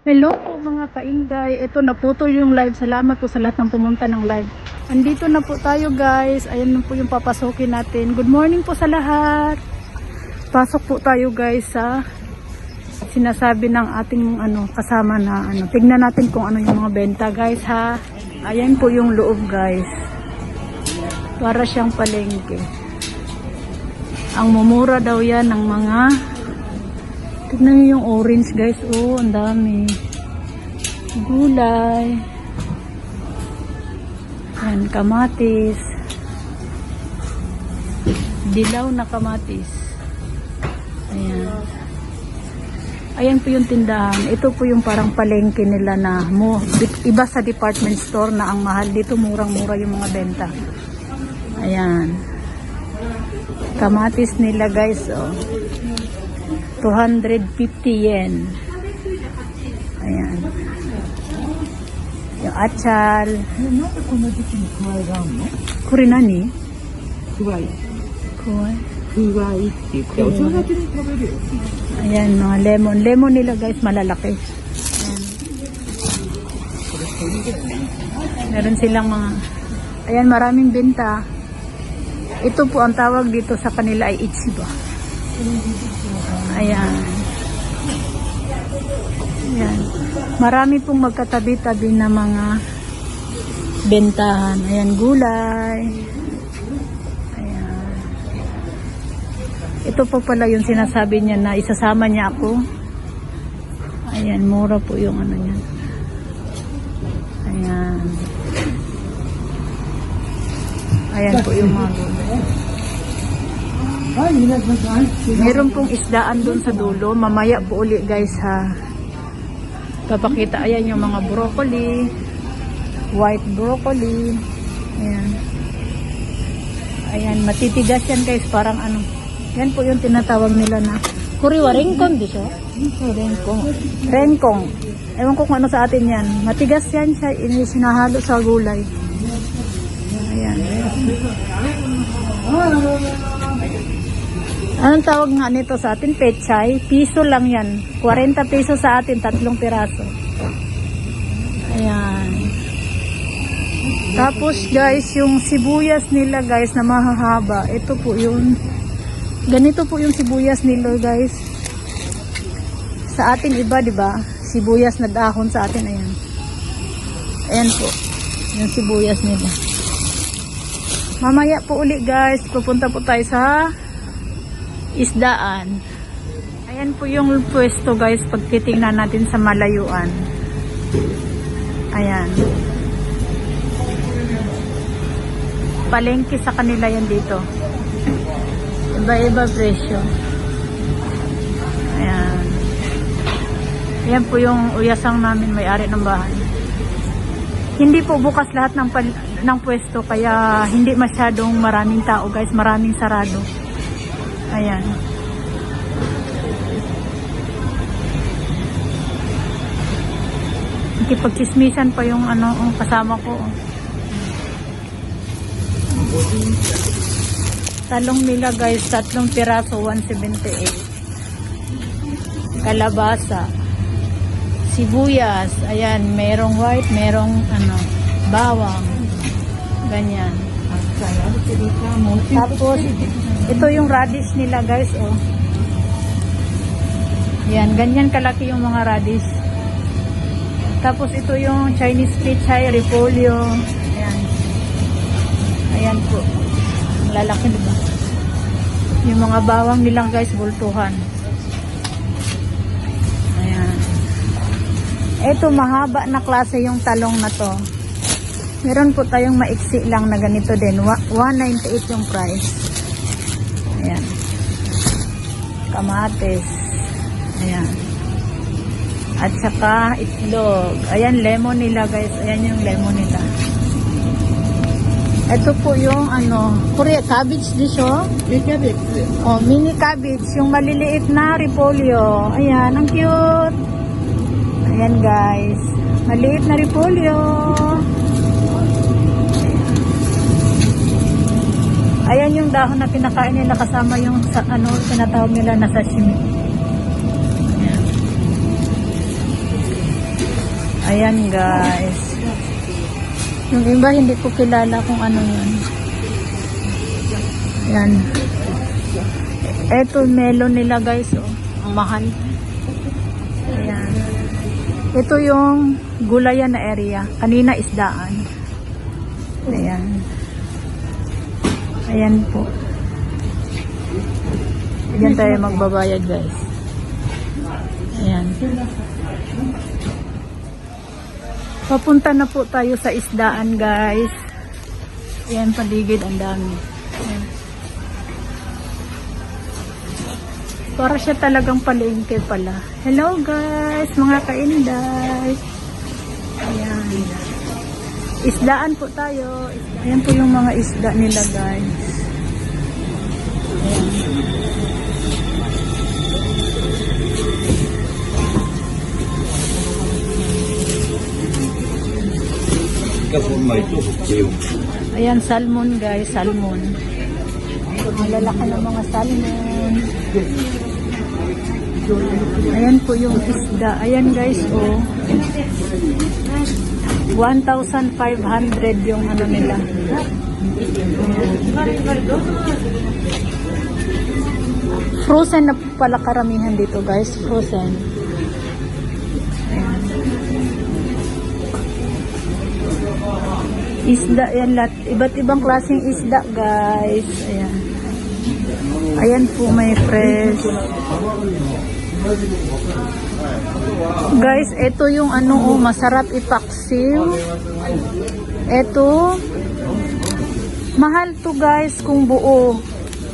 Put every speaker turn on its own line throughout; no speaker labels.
Hello po mga kainday. Ito naputol yung live. Salamat po sa lahat ng pumunta ng live. Andito na po tayo guys. Ayan na po yung papasukin natin. Good morning po sa lahat. Pasok po tayo guys sa sinasabi ng ating kasama na tignan natin kung ano yung mga benta guys ha. Ayan po yung loob guys. Para siyang palengke. Ang mumura daw yan ng mga, tignan nyo yung orange guys. Oh, ang dami. Gulay. Yan, kamatis. Dilaw na kamatis. Ayan. Ayan po yung tindahan. Ito po yung parang palengke nila na iba sa department store na ang mahal. Dito murang-mura yung mga benta. Ayan. Kamatis nila guys. Oh. 250 yen. Ayan. Yung achal. Kore nani? Kuwai. Kuwai? Kuwaiって言ってお正月に食べるよ。Ayan, mga lemon. Lemon nila guys, malalaki. Ayan. Meron silang mga, ayan, maraming benta. Ito po ang tawag dito sa kanila ay ichiba. Ayan. Ayan. Marami pong magkatabi-tabi na mga bentahan. Ayan, gulay. Ayan. Ito po pala yung sinasabi niya na isasama niya ako. Ayan, mura po yung ano niya. Ayan. Ayan po yung mga gulay. Meron pong isdaan doon sa dulo. Mamaya po uli guys ha. Papakita. Ayan yung mga broccoli. White broccoli. Ayan. Ayan. Matitigas yan guys. Parang ano. Yan po yung tinatawag nila na kuriwa renkong dito. Renkong. Renkong. Ewan ko kung ano sa atin yan. Matigas yan siya. Sinahalo sa gulay. Ayan. Anong tawag nga nito sa atin? Pechay. Piso lang yan. 40 peso sa atin, 3 piraso. Ayan. Tapos guys, yung sibuyas nila guys na mahahaba. Ito po yun. Ganito po yung sibuyas nila guys. Sa atin iba, di ba? Sibuyas na dahon sa atin. Ayan. Ayan po. Yung sibuyas nila. Mamaya po uli guys. Pupunta po tayo sa isdaan. Ayan po yung pwesto guys pag titingnan natin sa malayuan. Ayan. Palengke sa kanila yan dito. Iba-iba presyo. Ayan. Ayan po yung uyasang namin, may-ari ng bahay. Hindi po bukas lahat ng pwesto kaya hindi masyadong maraming tao guys, maraming sarado. Ayan. Nakipagchismisan pa yung ang kasama ko. Talong nila guys, 3 piraso, 178. Kalabasa. Sibuyas. Ayan, merong white, merong bawang. Ganyan. Tapos, ito yung radish nila guys, oh. Yan, ganyan kalaki yung mga radish. Tapos ito yung Chinese pechay, repolyo. Ayan. Ayan po. Lalaki diba? Yung mga bawang nilang guys, bultuhan. Ayan. Ito mahaba na klase yung talong na to. Meron po tayong maiksi lang na ganito din. 198 yung price. Ayan. Kamatis. Ayan. At saka itlog. Ayan, lemon nila guys. Ayan yung lemon nila. Ito po yung Korea cabbage dish oh. Mini cabbage. Oh, mini cabbage. Yung maliliit na repolyo. Ayan, ang cute. Ayan guys. Maliit na repolyo. Ayan yung dahon na pinakain nila kasama yung tinatawag nila na sashimi. Ayan. Ayan guys. Yung iba hindi ko kilala kung ano yun. Ayan. Ito melon nila guys. Oh. Ang mahal. Ayan. Ito yung gulayan na area. Kanina isdaan. Ayan. Ayan po. Diyan tayo magbabayad guys. Ayan. Papunta na po tayo sa isdaan guys. Ayan, paligid ang dami. Ayan. Para siya talagang palengke pala. Hello guys, mga kainday. Ayan. Isdaan po tayo. Ayan po yung mga isda nila guys. Ayan. Ayan, salmon guys, salmon. Malalaki na mga salmon. Ayan po yung isda. Ayan guys, oh. 1,500 yung ano nila. Frozen na pala karamihan dito guys, frozen. Ayan. Isda yan lahat. Iba't ibang klaseng isda guys. Ayan. Ayan po may fresh. Guys, ito yung ano oh, masarap ipaksiw. Ito. Mahal to guys kung buo.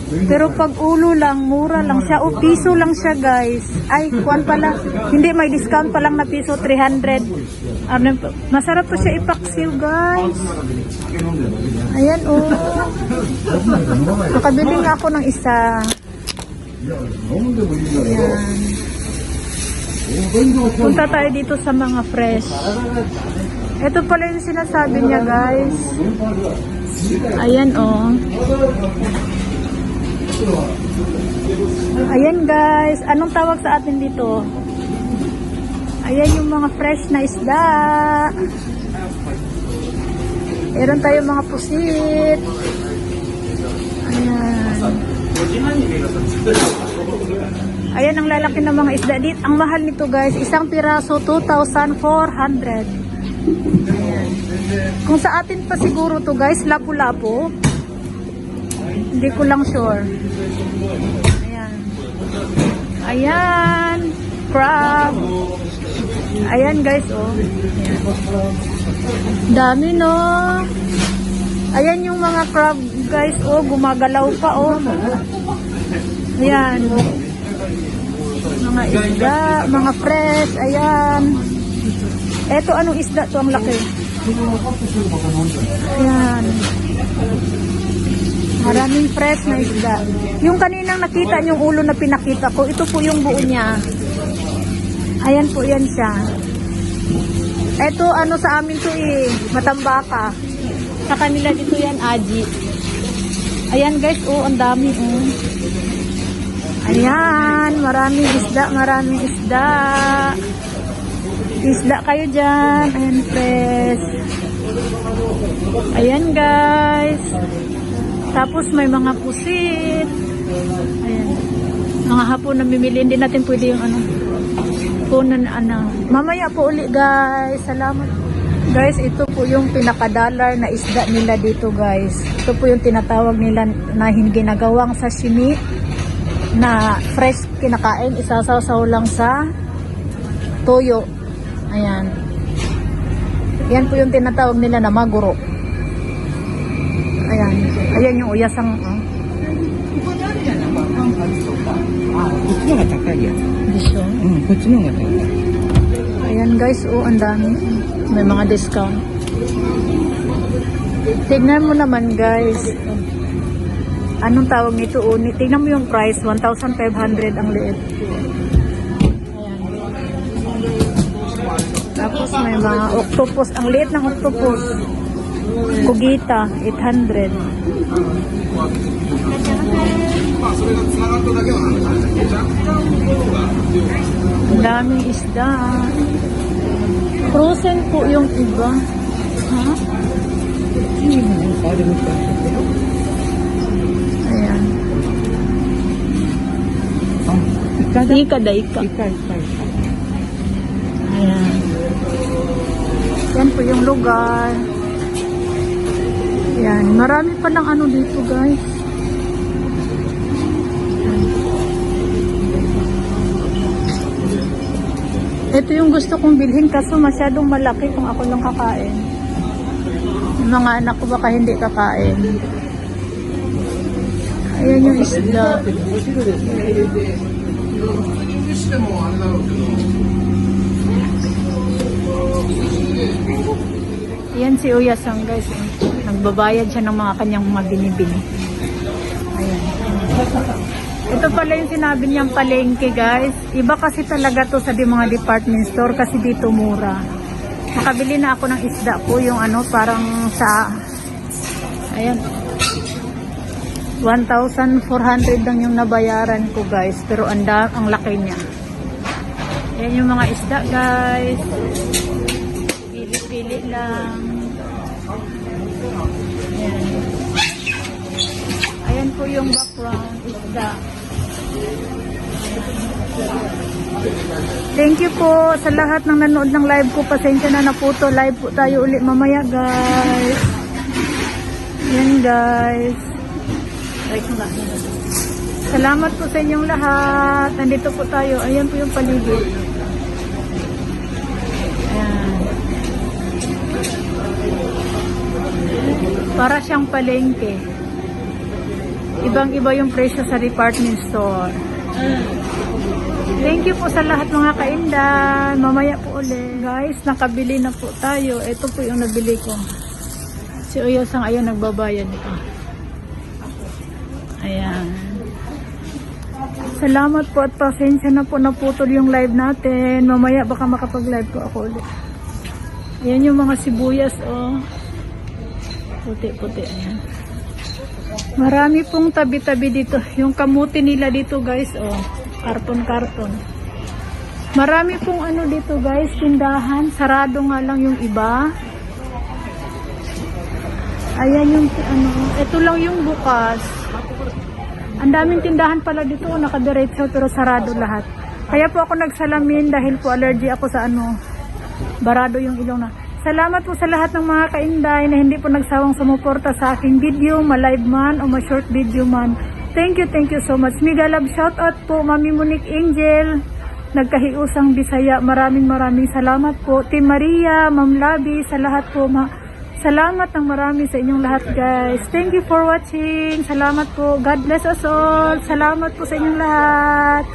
Pero pag ulo lang, mura lang siya. O, piso lang siya guys. Ay, kuwan pala. Hindi, may discount pa lang na piso, 300. Masarap to siya ipaksiw guys. Ayan o. Nakabili nga ako ng isa. Ayan. Punta tayo dito sa mga fresh. Ito pala yung sinasabi niya guys. Ayan o. Ayan guys, anong tawag sa atin dito? Ayan yung mga fresh na isda. Meron tayo mga pusit. Ayan. Ayan ang lalaki ng mga isda dito. Ang mahal nito guys, isang piraso 2,400. Ayan. Kung sa atin pa siguro to guys, lapu-lapu. Hindi ko lang sure. Ayan. Ayan. Crab. Ayan guys, oh. Ayan. Dami, no? Ayan yung mga crab, guys, oh. Gumagalaw pa, oh. Ayan. Mga isda, mga fresh. Ayan. Eto, anong isda to? Ang laki. Ayan. Maraming fresh na isda. Yung kaninang nakita yung ulo na pinakita ko, ito po yung buo niya. Ayan po yan siya. Ito ano sa amin to eh, matambaka. Sa kanila dito yan, aji. Ayan guys, oh, ang dami oh. Ayan, maraming isda, maraming isda. Isda kayo dyan. Ayan fresh. Ayan guys. Tapos may mga pusit. Ayan. Mga hapon na mimili. Hindi natin pwede yung ano. Punan ano. Mamaya po uli guys. Salamat. Guys, ito po yung pinakadalar na isda nila dito guys. Ito po yung tinatawag nila na hindi ginagawang sashimi. Na fresh kinakain. Isasaw-saw lang sa toyo. Ayan. Yan po yung tinatawag nila na maguro. Ayan. Ayan yung uyasang ayan guys, oh, ang dami. May mga discount. Tignan mo naman guys. Anong tawag nito? Oh, tignan mo yung price. 1,500 ang liit. Ayan. Tapos may mga octopus. Ang liit ng octopus. Kugita, 800. Ang daming isda. Frozen po yung iba. Ha? Ayan. Ika. Ayan. Yan po yung lugar. Yan. Marami pa lang ano dito, guys. Ito yung gusto kong bilhin kaso masyadong malaki kung ako lang kakain. Yung mga anak ko baka hindi kakain. Ayan yung isda. Ayan si Uyasang, guys. Nagbabayad siya ng mga kanyang mga binibili. Ayan. Ito pala yung sinabi niyang palengke, guys. Iba kasi talaga to sa mga department store kasi dito mura. Nakabili na ako ng isda ko, yung ano, parang sa, ayan, 1,400 lang yung nabayaran ko, guys. Pero ang laki niya. Ayan yung mga isda, guys. Pili-pili lang. Ayan. Ayan po yung background isda. Thank you po sa lahat ng nanood ng live ko. Pasensya na naputo. Live po tayo ulit mamaya, guys. Yan, guys. Salamat po sa inyong lahat. Nandito po tayo. Ayan po yung paligid. Ayan. Para siyang palengke. Ibang-iba yung presyo sa department store. Thank you po sa lahat mga kaindan. Mamaya po ulit. Guys, nakabili na po tayo. Ito po yung nabili ko. Si Uyasang ayan nagbabayad ito. Ayan. Salamat po at pasensya na po naputol yung live natin. Mamaya baka makapag-live po ako ulit. Ayan yung mga sibuyas, oh. Puti-puti. Ayan. Marami pong tabi-tabi dito. Yung kamuti nila dito, guys, oh. Karton-karton. Marami pong ano dito, guys, tindahan. Sarado nga lang yung iba. Ayan yung ano. Ito lang yung bukas. Ang daming tindahan pala dito, nakadiretso pero sarado lahat. Kaya po ako nagsalamin dahil po allergy ako sa ano. Barado yung ilong na. Salamat po sa lahat ng mga kainday na hindi po nagsawang sumuporta sa aking video, ma-live man o ma-short video man. Thank you so much. Mega love shoutout po, Mami Monique Angel, nagkahiusang Bisaya. Maraming salamat po. Team Maria, Ma'am Labi, sa lahat po. Salamat ng marami sa inyong lahat, guys. Thank you for watching. Salamat po. God bless us all. Salamat po sa inyong lahat.